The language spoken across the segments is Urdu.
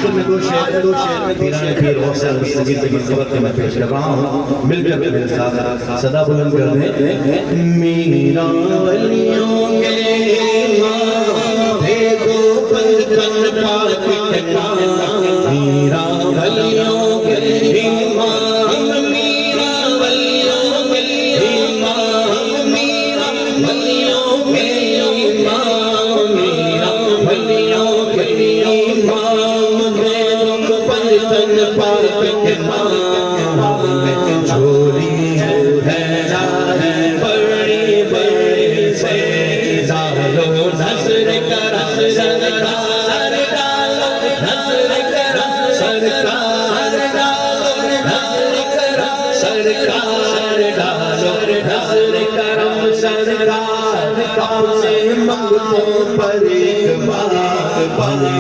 آخر میں دو شعر پیران پیر غوث الصغیر کی منقبت میں پیش کر رہا ہوں، مل کر میرے ساتھ صدا بلند کر دیں۔ میرا ولیوں کے امام بھیدو پنجن پاک کہنا، میرا ولیوں کے امام، میرا ولیوں کے امام، میرا ولیوں کے امام، میرا ولیوں کے امام، بھیدو پنجن پاک کہنا، جھولی ہے بڑی بڑی سے ڈالو نظر کر سرکار ڈالو نظر کر سرکار ڈالو نظر کر سرکار ڈالو نظر کرم سرکار اپنے منگتوں پر ایک بار بڑی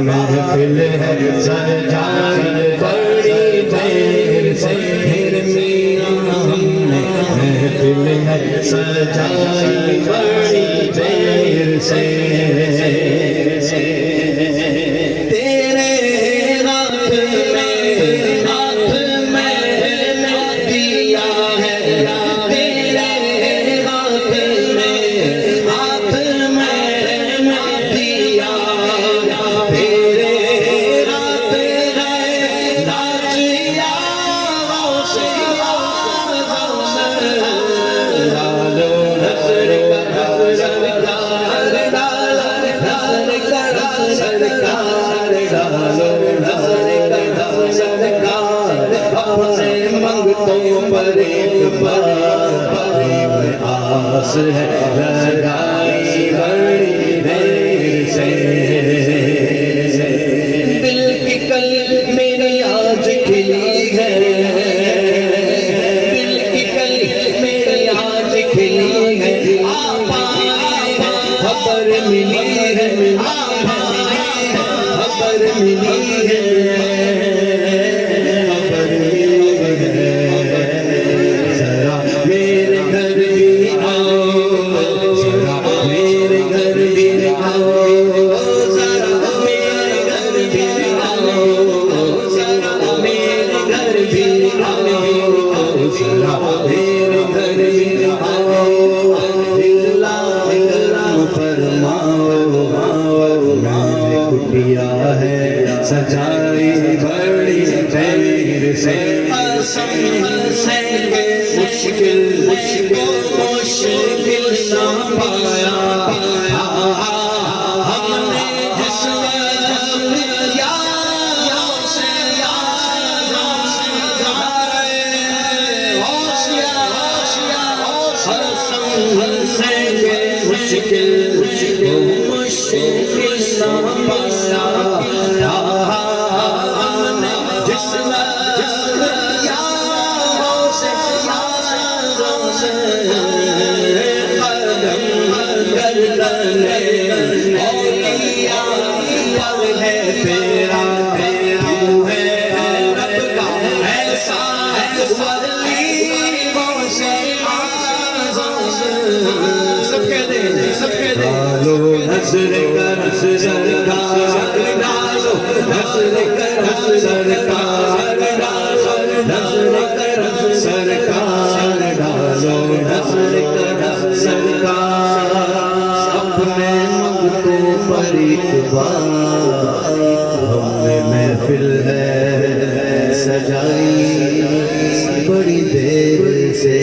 محفل ہے سجائی بڑی دیر سے محفل ہے سجائی بڑی دیر سے، تیرے ہاتھ میں نے دیا ہے، تیرے ہاتھ میں نے دیا، تیرے ہاتھ ہے ناچیا سے سرکار ڈالو نظر کر سرکار اپنے منگتوں پر ایک بار آس ہے لگائی بڑی دیر سے، دل کی کل میری آج کھلی ہے، دل کی کل میری آج کھلی ہے، خبر ملی ہے، خبر ملی ہے، خبر ملی ہے، ذرا میرے گھر بھی آؤ، ذرا میرے گھر بھی آؤ، ذرا میرے گھر بھی آؤ، ذرا میرے گھر بھی آؤ، ذرا میرے گھر بھی آؤ، اکرام فرماؤ، میں نے کٹیا ہے سجائی بڑی دیر سے، قسم سے مشکل نہ پایا، ہم نے جس وقت یادوں سے مشکل نہ پایا، ہم نے جس وقت یادوں سے قدم گردن اولیاء پر ہے تیرا، تو ہے رب کا ایسا ولی وہ سے سب کہہ دیں ڈالو نظر کر سرکار ڈالو نظر کر سرکار ڈالو نظر کر سرکار ڈالو نظر کر سرکار اپنے منگتوں پر ایک بار، ہم نے محفل ہے سجائی بڑی دیر سے۔